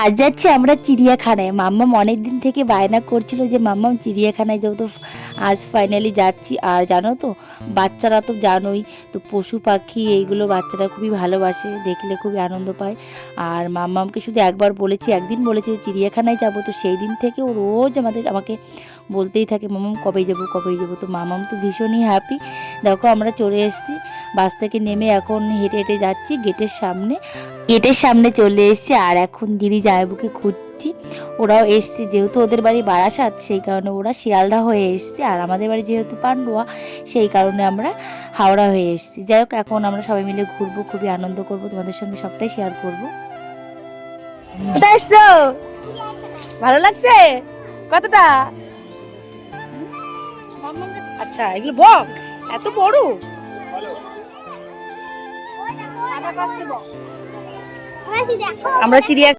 আজ যাচ্ছি আমরা চিড়িয়াখানায়। মাম্মাম অনেক দিন থেকে বায়না করছিল যে মাম্মাম চিড়িয়াখানায় যাবো, তো আজ ফাইনালি যাচ্ছি। আর জানো তো, বাচ্চারা তো জানোই তো, পশু পাখি এইগুলো বাচ্চারা খুবই ভালোবাসে, দেখলে খুবই আনন্দ পায়। আর মাম্মামকে শুধু একবার বলেছি, একদিন বলেছি যে চিড়িয়াখানায় যাব, তো সেই দিন থেকে ও রোজ আমাকে বলতেই থাকে মাম্মাম কবেই যাবো কবেই যাবো। তো মাম্মাম তো ভীষণই হ্যাপি। দেখো আমরা চলে এসেছি, বাস থেকে নেমে এখন হেঁটে হেঁটে যাচ্ছি গেটের সামনে চলে এসেছি। আর এখন দিদি জামাইবুকে খুঁজছি। ওরাও এসছে, যেহেতু ওদের বাড়ি বারাসাত সেই কারণে ওরা শিয়ালদা হয়ে এসছে, আর আমাদের বাড়ি যেহেতু পান্ডুয়া সেই কারণে আমরা হাওড়া হয়ে এসেছি। যাই হোক, এখন আমরা সবাই মিলে ঘুরবো, খুবই আনন্দ করব, তোমাদের সঙ্গে সবটাই শেয়ার করবো। কোথায় এসছো? ভালো লাগছে? কতটা? আচ্ছা, এগুলো বক এত বড়? আমরা চিড়িয়া